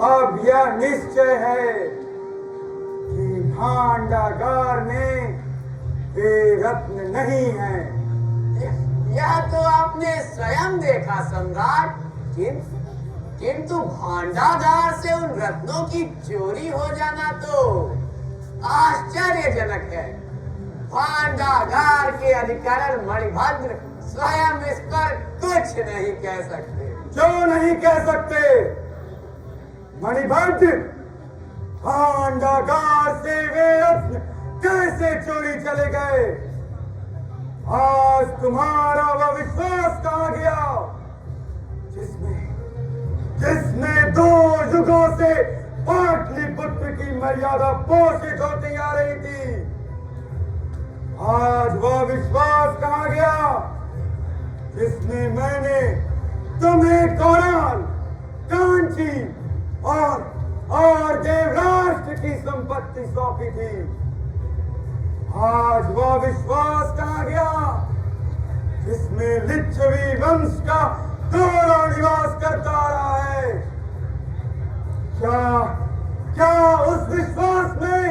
अब यह निश्चय है कि भांडागार में वे रत्न नहीं है। यह तो आपने स्वयं देखा सम्राट, किंतु भांडागार से उन रत्नों की चोरी हो जाना तो आश्चर्यजनक है। भांडागार के अधिकारी मणिभद्र स्वयं इस पर कुछ नहीं कह सकते। क्यों नहीं कह सकते? मणिभद्र, भांडागार से वे रत्न कैसे चोरी चले गए? आज तुम्हारा वह विश्वास कहाँ गया जिसने 2 युगों से पाटलिपुत्र की मर्यादा पोषित होती आ रही थी? आज वह विश्वास कहाँ गया जिसने मैंने तुम्हें कोणार्क, कांची और देवराष्ट्र की संपत्ति सौंपी थी? आज वह विश्वास कहाँ गया जिसमें लिच्छवी वंश का गौरव निवास करता आ रहा है? क्या उस विश्वास में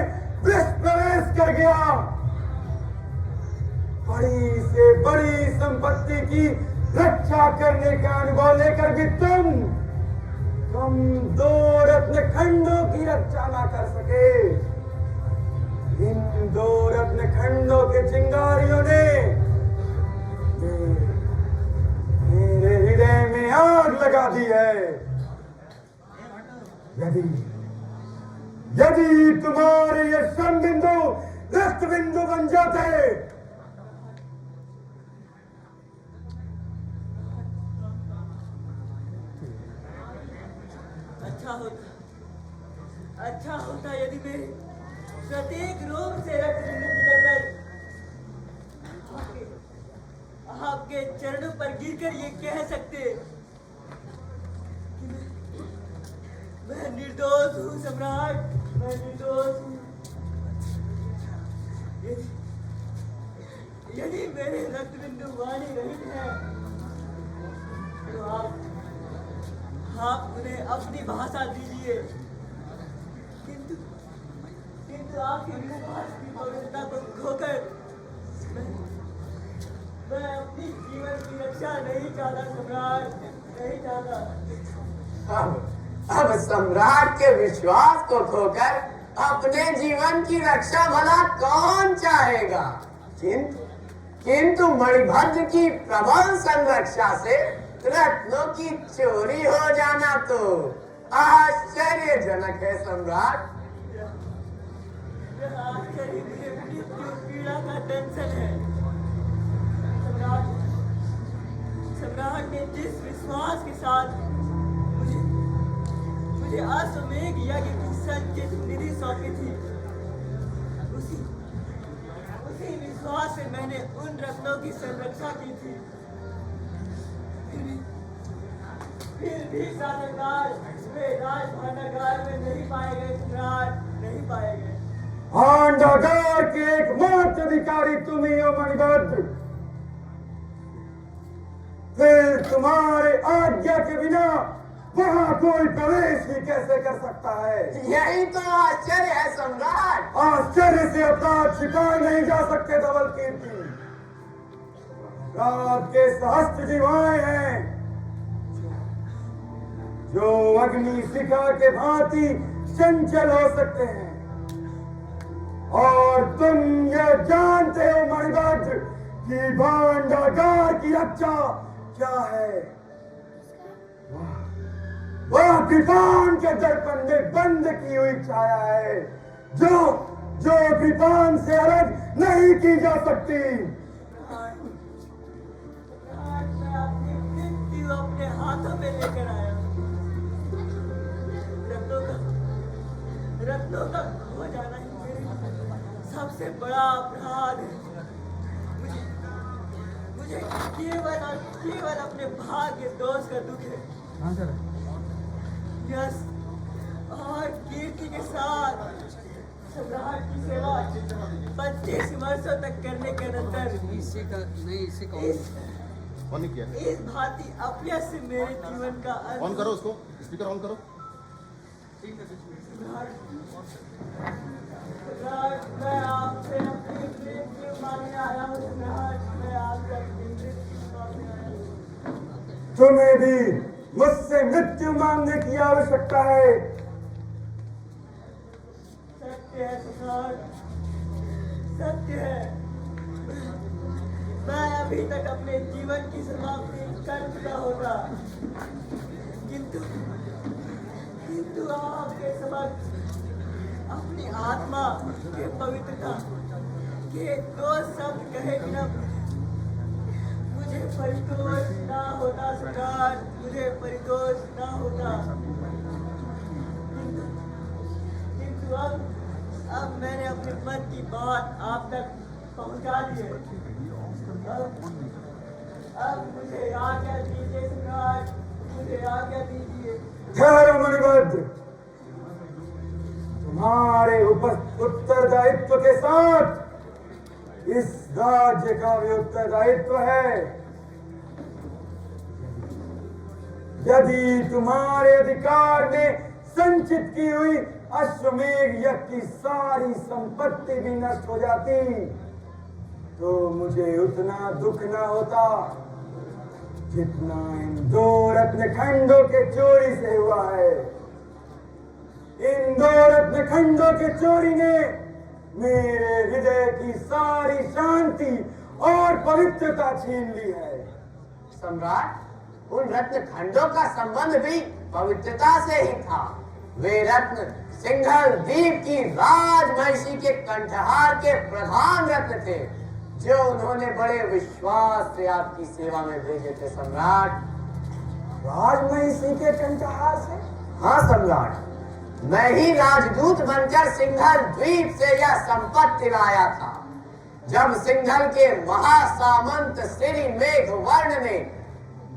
विष प्रवेश कर गया? बड़ी से बड़ी संपत्ति की रक्षा करने का अनुभव लेकर भी तुम 2 रत्न खंडों की रक्षा ना कर सके। इन 2 रत्न खंडों के चिंगारियों ने मेरे हृदय में आग लगा दी है। यदि तुम्हारे ये श्रम बिंदु रक्त बिंदु बन जाते अच्छा होता यदि मेरे प्रत्येक रोग से रक्त बिंदु निकलकर आपके चरणों पर गिरकर ये कह सकते कि मैं निर्दोष हूँ सम्राट, मैं निर्दोष हूँ। यदि मेरे रक्त बिंदु वाणी रहित है तो आप उन्हें अपनी भाषा दीजिए, किंतु आपकी विश्वास की पवित्रता को खोकर मैं अपनी जीवन की रक्षा नहीं चाहता सम्राट, नहीं चाहता। अब सम्राट के विश्वास को खोकर अपने जीवन की रक्षा भला कौन चाहेगा? किंतु मणिभद्र की प्रबल संरक्षा से रत्नों की चोरी हो जाना तो आश्चर्यजनक है सम्राट। आश्चर्य मुझे मृत्यु पीड़ा का टेंशन है सम्राट ने जिस विश्वास के साथ मुझे अश्वमेध यज्ञ की संचित निधि सौंपी थी, उसी विश्वास से मैंने उन रत्नों की संरक्षा की थी। फिर भी शासनकाल वे राज भांडागार में नहीं पाए गए सम्राट, नहीं पाए गए। भांडागार के एकमात्र अधिकारी तुम ही हो मणिभद्र। फिर तुम्हारे आज्ञा के बिना वहाँ कोई प्रवेश ही कैसे कर सकता है? यही तो आश्चर्य है सम्राट। आश्चर्य से अपराध छिपाए नहीं जा सकते धवल कीर्ति। रात के सहस्त्र जीवाएं हैं जो अग्नि शिखा के भांति चंचल हो सकते हैं, और तुम यह जानते हो मणिभद्र कि भांडागार की रक्षा क्या है? वह कृपान के दर्पण में बंद की हुई छाया है जो कृपान से अलग नहीं की जा सकती। मैं अपनी मृत्यु अपने हाथों में लेकर आया। रत्नों का खो जाना ही मेरे सबसे बड़ा अपराध है। मुझे केवल और केवल अपने भाग्य दोष का दुख है। यश और कीर्ति के साथ सम्राट की सेवा 25 वर्षों तक करने के अनंतर इस भांति अपयश से मेरे जीवन का ऑन करो, उसको स्पीकर ऑन करो। सम्राट, मैं आपसे अपनी मृत्यु मांगने आया हूँ सम्राट, मैं आपसे अपनी मृत्यु मांगने आया हूँ। तुम्हें भी मुझसे मृत्यु मांगने की आवश्यकता है। सत्य है सम्राट, सत्य है। मैं अभी तक अपने जीवन की समाप्ति कर चुका होगा, किंतु आपके समक्ष अपनी आत्मा के पवित्रता के दो शब्द कहे बिना मुझे परितोष ना होता सम्राट, मुझे परितोष ना होता। किंतु अब मैंने अपने मन की बात आप तक पहुंचा दी है। अब मुझे आज्ञा दीजिए सम्राट, मुझे आज्ञा दीजिए। ठहरो मणिभद्र, तुम्हारे उत्तरदायित्व के साथ इस राज्य का भी उत्तरदायित्व है। यदि तुम्हारे अधिकार में संचित की हुई अश्वमेध यज्ञ की सारी संपत्ति भी नष्ट हो जाती तो मुझे उतना दुख न होता जितना इन दो रत्नखंडों के चोरी से हुआ है। इन दो रत्नखंडों के चोरी ने मेरे हृदय की सारी शांति और पवित्रता छीन ली है। सम्राट, उन रत्न खंडों का संबंध भी पवित्रता से ही था। वे रत्न सिंघल द्वीप की राजमहिषी के कंठहार के प्रधान रत्न थे, जो उन्होंने बड़े विश्वास से आपकी सेवा में भेजे थे सम्राट। राजमहिषी के कंठहार से? हाँ सम्राट, मैं ही राजदूत बनकर सिंघल द्वीप से यह संपत्ति लाया था। जब सिंघल के महासामंत श्री मेघवर्ण ने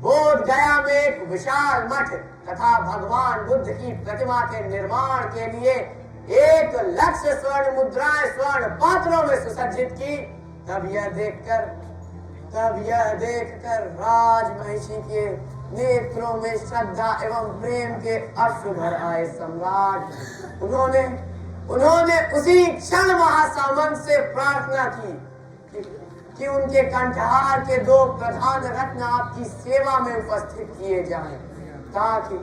बोध गया में एक विशाल मठ तथा भगवान बुद्ध की प्रतिमा के निर्माण के लिए 1,00,000 स्वर्ण मुद्राएं स्वर्ण पात्रों में सुसज्जित की, तब यह देखकर राजमहिषी के नेत्रों में श्रद्धा एवं प्रेम के अश्रु भर आए सम्राट। उन्होंने उसी क्षण महासामंत से प्रार्थना की कि उनके कंठहार के 2 प्रधान रत्न आपकी सेवा में उपस्थित किए जाएं, ताकि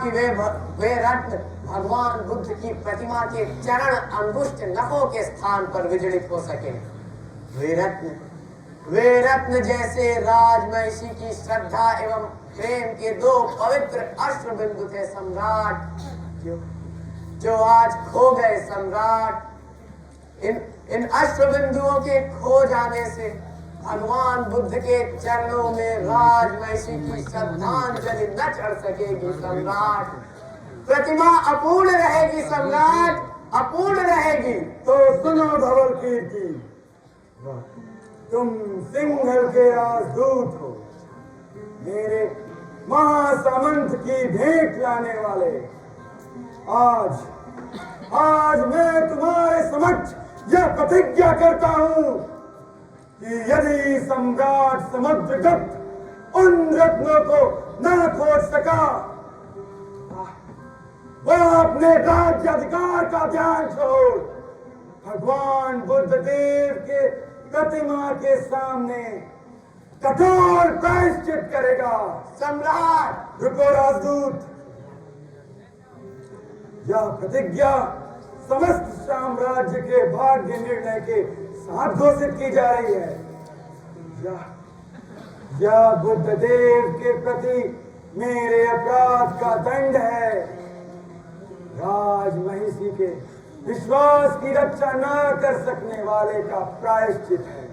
वे रत्न भगवान बुद्ध की प्रतिमा के चरण अंगुष्ठ नखों के स्थान पर विजड़ित हो सके। वे रत्न जैसे राजमहिषी की श्रद्धा एवं प्रेम के 2 पवित्र अश्रु बिंदु थे सम्राट, जो आज खो गए सम्राट। इन अश्रु बिंदुओं के खो जाने से भगवान बुद्ध के चरणों में राजमहिषी की श्रद्धांजलि न चढ़ सकेगी सम्राट। प्रतिमा अपूर्ण रहेगी सम्राट, अपूर्ण रहेगी। तो सुनो धवल कीर्ति, तुम सिंघल के राजदूत हो, मेरे महासामंत की भेंट लाने वाले। आज मैं तुम्हारे समक्ष यह प्रतिज्ञा करता हूं कि यदि सम्राट समुद्रगुप्त उन रत्नों को न खोज सका, वह अपने राज्य अधिकार का ध्यान छोड़ भगवान बुद्ध देव के प्रतिमा के सामने कठोर प्रायश्चित करेगा। सम्राट, रुको राजदूत, यह प्रतिज्ञा समस्त साम्राज्य के भाग्य निर्णय के साथ घोषित की जा रही है। यह बुद्ध देव के प्रति मेरे अपराध का दंड है, राजमहिषी के विश्वास की रक्षा न कर सकने वाले का प्रायश्चित है।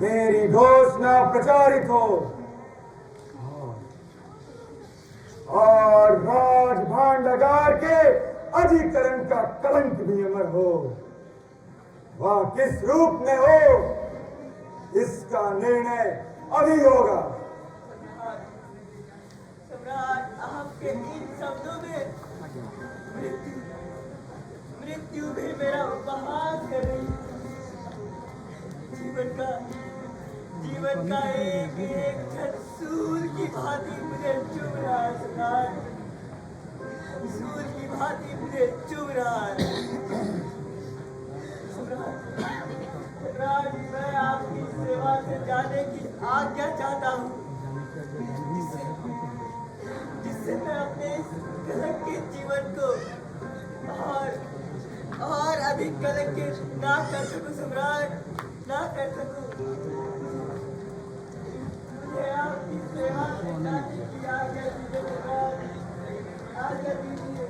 मेरी घोषणा प्रचारित हो और राज भांडागार के अधिकरण का कलंक भी अमर हो। वह किस रूप में हो, इसका निर्णय अभी होगा। सम्राट, आपके इन शब्दों में मृत्यु भी मेरा उपहास कर रही है। जीवन का एक एक सूल की भांति मुझे चुभ रहा है। सूल की भांति मुझे चुभ रहा है। सम्राट, मैं आपकी सेवा से जाने की आज्ञा चाहता हूँ, जिससे मैं अपने इस कलंकित जीवन को और अधिक कलंकित ना कर सकूं। सम्राट, ना कर सकूं। मुझे आपकी सेवा से जाने की आज्ञा दीजिए सम्राट, आज्ञा दीजिए।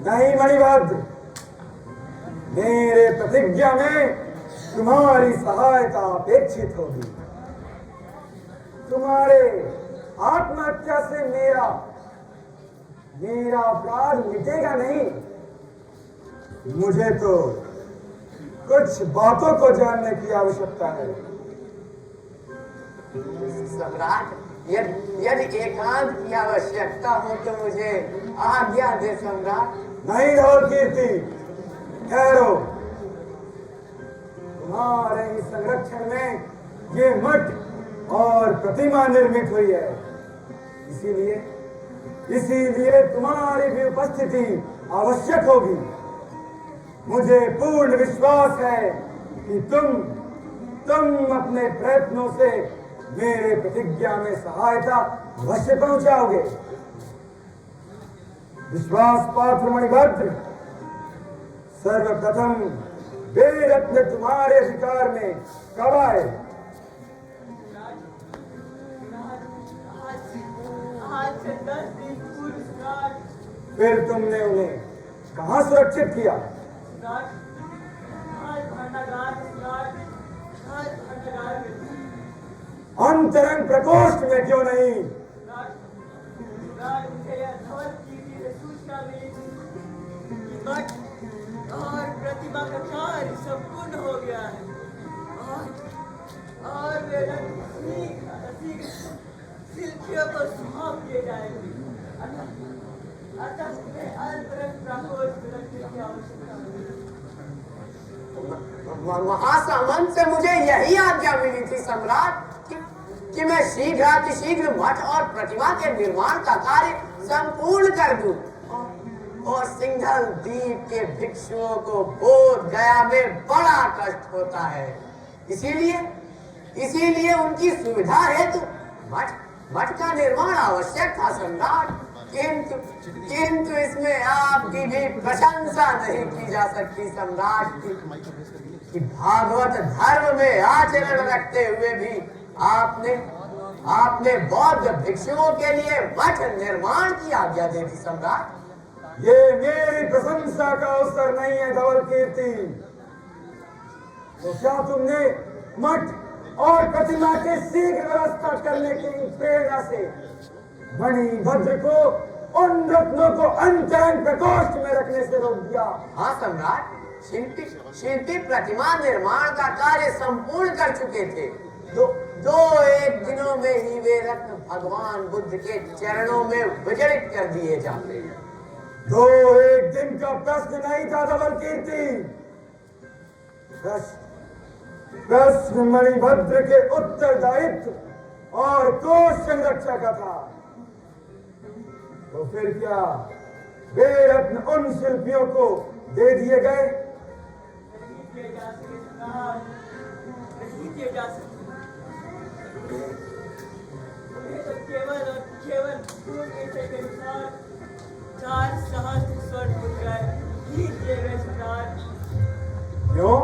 नहीं मणिभद्र, मेरे प्रतिज्ञा में तुम्हारी सहायता अपेक्षित होगी। तुम्हारे आत्महत्या से मेरा अपराध मिटेगा नहीं। मुझे तो कुछ बातों को जानने की आवश्यकता है। सम्राट, यदि एकांत की आवश्यकता हो तो मुझे आज्ञा दे सम्राट। नहीं धवल कीर्ति, ठहरो। तुम्हारे ही संरक्षण में ये मठ और प्रतिमा निर्मित हुई है, इसीलिए तुम्हारी भी उपस्थिति आवश्यक होगी। मुझे पूर्ण विश्वास है कि तुम अपने प्रयत्नों से मेरे प्रतिज्ञा में सहायता अवश्य पहुंचाओगे। विश्वास पात्र मणिभद्र, सर्वप्रथम वे रत्न तुम्हारे अधिकार में कब आए? आज से 10 दिन पूर्व सम्राट। फिर तुमने उन्हें कहाँ सुरक्षित किया? अंतरंग प्रकोष्ठ में क्यों नहीं? मुझे यह धवल कीर्ति से सूचना मिली थी कि मठ और प्रतिमा का कार्य संपूर्ण हो गया है और वे शीघ्र शिल्पियों को सौंप दिए जाएंगे। अतः तुम्हें अंतरंग प्रकोष्ठ में रखने की आवश्यकता है। महासामंत से मुझे यही आज्ञा मिली थी सम्राट कि मैं शीघ्र मठ और प्रतिमा के निर्माण का कार्य संपूर्ण कर दूं और सिंघल द्वीप के भिक्षुओं को बोध गया में बड़ा कष्ट होता है। इसीलिए उनकी सुविधा हेतु मठ का निर्माण आवश्यक था सम्राट। किंतु इसमें आपकी भी प्रशंसा नहीं की जा सकती सम्राट कि भागवत धर्म में आचरण रखते हुए भी आपने बौद्ध भिक्षुओं के लिए मठ निर्माण की आज्ञा दे दी सम्राट। ये मेरी प्रशंसा का अवसर नहीं है धवल कीर्ति। तो क्या तुमने मठ और प्रतिमा के शीघ्र व्यवस्था करने की प्रेरणा से मणिभद्र को उन रत्नों को अंतरंग प्रकोष्ठ में रखने से रोक दिया? हाँ सम्राट, शिल्पी प्रतिमा निर्माण का कार्य संपूर्ण कर चुके थे। दो एक दिनों में ही वे रत्न भगवान बुद्ध के चरणों में विजड़ित कर दिए जाते हैं। 2-1 दिन का प्रश्न नहीं था धवल कीर्ति। प्रश्न मणिभद्र के उत्तरदायित्व और कोष संरक्षा का था। तो फिर क्या वे रत्न उन शिल्पियों को दे दिए गए? नहीं किए जा सके सम्राट, नहीं किए जा सके। उन्हें तो केवल पूर्ण निश्चय के अनुसार 4 सहस्त्र स्वर्ण मुद्राएं ही दिए गए सम्राट। क्यों?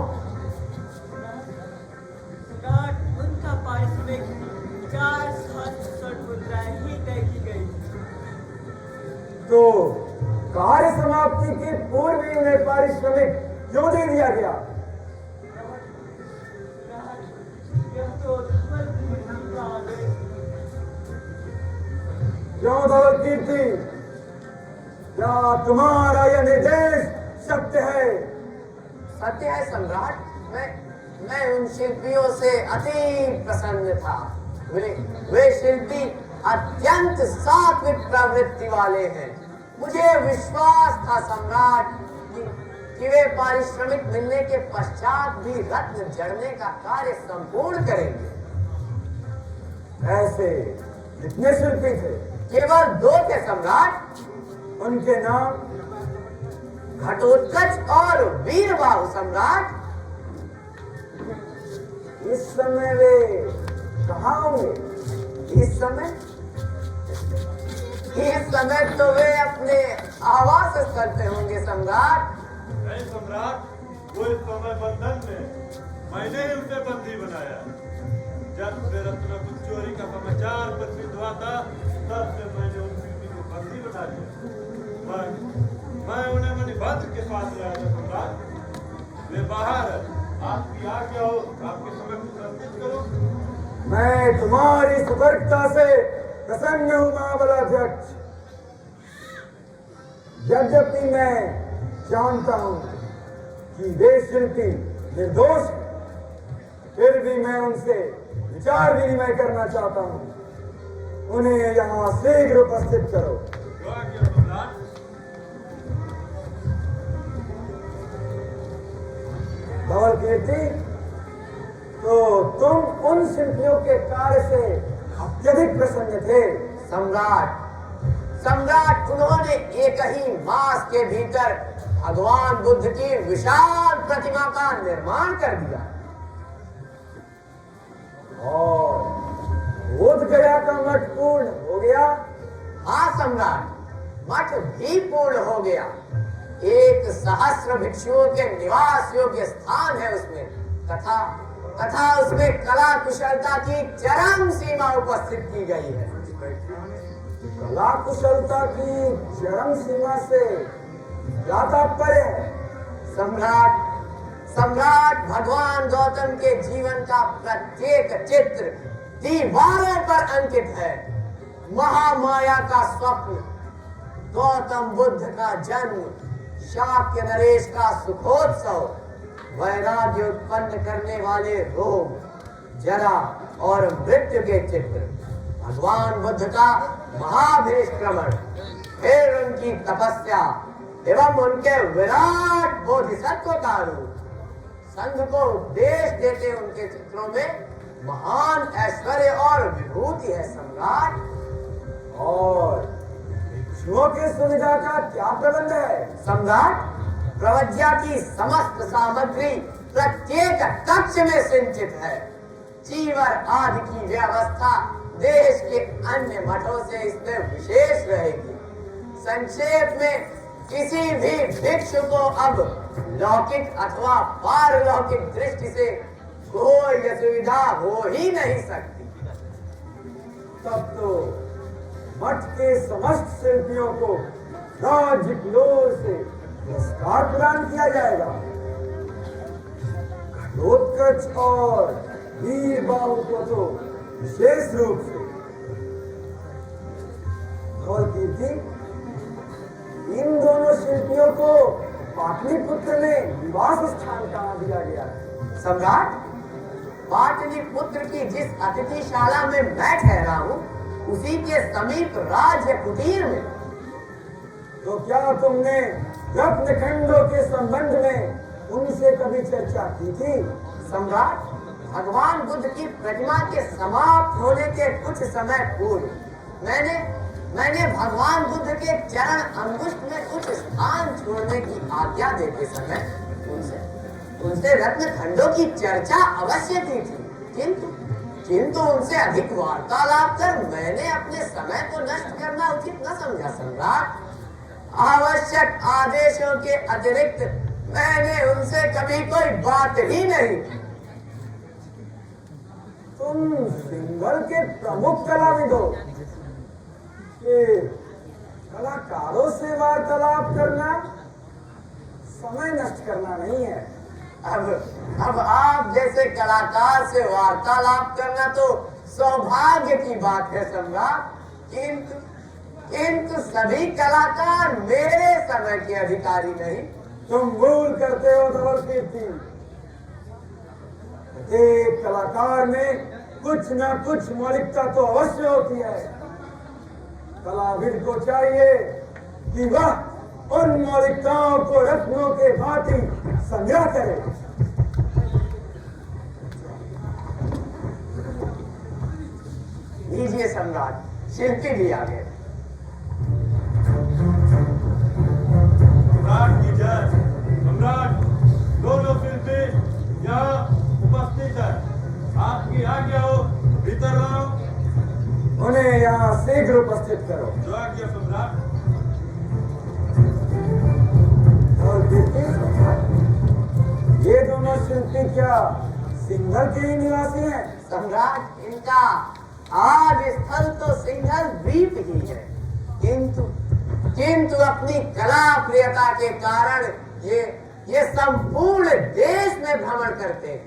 सम्राट, उनका पारिश्रमिक 4 सहस्त्र स्वर्ण मुद्राएं ही तय की गई। तो कार्य समाप्ति के पूर्व ही उन्हें पारिश्रमिक क्यों दे दिया गया? यह तो धवल कीर्ति का आदेश। क्यों धवल कीर्ति? क्या तुम्हारा यह निर्देश सत्य है? सत्य है सम्राट। मैं उन शिल्पियों से अति प्रसन्न था। वे शिल्पी अत्यंत सात्विक प्रवृत्ति वाले हैं। मुझे विश्वास था सम्राट कि वे पारिश्रमिक मिलने के पश्चात भी रत्न जड़ने का कार्य संपूर्ण करेंगे। ऐसे कितने शिल्पी थे? केवल 2 थे सम्राट। उनके नाम घटोत्कच और वीरबाहु सम्राट। इस समय वे कहाँ होंगे? इस समय तो वे अपने आवास स्थल पे होंगे सम्राट। नहीं सम्राट, वो इस समय बंधन में, मैंने ही उसे बंदी बनाया। जब से रत्न कुछ चोरी का समाचार प्रसिद्ध हुआ था, तब से मैंने उन शिल्पी को बंदी बना लिया। मैं उन्हें मणिभद्र के पास लाया था सम्राट। वे बाहर है, आपकी आज्ञा हो, आपके समक्ष अर्पित करूं। मैं तुम्हारी सतर्कता से प्रसन्न हूं महाबलाध्यक्ष। यद्यपि मैं जानता हूं कि वे शिल्पी निर्दोष हैं, फिर भी मैं उनसे विचार विनिमय करना चाहता हूं। उन्हें यहाँ शीघ्र उपस्थित करो। जो आज्ञा सम्राट। धवल कीर्ति, तो तुम उन शिल्पियों के कार्य से अत्यधिक प्रसन्न थे। सम्राट उन्होंने एक ही मास के भीतर भगवान बुद्ध की विशाल प्रतिमा का निर्माण कर दिया और बोध गया का मठ पूर्ण हो गया। हाँ सम्राट, मठ भी पूर्ण हो गया। 1 सहस्र भिक्षुओं के निवास योग्य स्थान है उसमें, तथा उसमें कला कुशलता की चरम सीमा उपस्थित की गई है। कला कुशलता की चरम सीमा से क्या तात्पर्य है? सम्राट भगवान गौतम के जीवन का प्रत्येक चित्र दीवारों पर अंकित है। महामाया का स्वप्न, गौतम बुद्ध का जन्म, शाक्य नरेश का सुखोत्सव, वैराग्य उत्पन्न करने वाले रोग, जरा और मृत्यु के चित्र, भगवान बुद्ध का महाभिनिष्क्रमण, फिर उनकी तपस्या एवं उनके विराट बोधिसत्व का रूप, संघ को उपदेश देते उनके चित्रों में महान ऐश्वर्य और विभूति है सम्राट। और भिक्षुओं की सुविधा का क्या प्रबंध है? सम्राट, प्रवज्ञा की समस्त सामग्री प्रत्येक कक्ष में सिंचित है। चीवर आदि की व्यवस्था देश के अन्य मठों से इसमें विशेष रहेगी। संक्षेप में, किसी भी भिक्षु को अब लौकिक अथवा पारलौकिक दृष्टि से कोई असुविधा हो ही नहीं सकती। तब तो मठ के समस्त शिल्पियों को राज्य की ओर से पुरस्कार प्रदान किया जाएगा। घटोत्कच और वीरबाहु को तो विशेष रूप से। और कीर्ति, इन दोनों शिल्पियों को पाटलिपुत्र में निवास स्थान कहाँ दिया गया है? सम्राट, पाटलिपुत्र की जिस अतिथिशाला में मैं ठहरा हूँ, उसी के समीप राज्य कुटीर में। तो क्या तुमने रत्नखंडों के संबंध में उनसे कभी चर्चा की थी? सम्राट, भगवान बुद्ध की प्रतिमा के समाप्त होने के कुछ समय पूर्व मैंने भगवान बुद्ध के चरण अंगुष्ठ में कुछ स्थान छोड़ने की आज्ञा देते समय उनसे रत्न खंडों की चर्चा अवश्य की थी, किंतु उनसे अधिक वार्तालाप कर मैंने अपने समय को नष्ट करना उचित न समझा सम्राट। आवश्यक आदेशों के अतिरिक्त मैंने उनसे कभी कोई बात ही नहीं की। तुम सिंघल के प्रमुख कलाविद हो, कि कलाकारों से वार्तालाप करना समय नष्ट करना नहीं है। अब आप जैसे कलाकार से वार्तालाप करना तो सौभाग्य की बात है सम्राट, किंतु सभी कलाकार मेरे समय के अधिकारी नहीं। तुम भूल करते हो धवल कीर्ति। एक कलाकार में कुछ न कुछ मौलिकता तो अवश्य होती है। कलाविद को चाहिए कि वह उन मौलिकताओं को रत्नों के भांति संग्रह करे। लीजिए सम्राट, शिल्पी भी आ गए। यहाँ शीघ्र उपस्थित करो। जो आज्ञा सम्राट। और देखिए ये दोनों शिल्पी क्या सिंघल के ही निवासी हैं? सम्राट, इनका आज स्थल तो सिंघल द्वीप ही है, किंतु अपनी कला प्रियता के कारण ये संपूर्ण देश में भ्रमण करते हैं।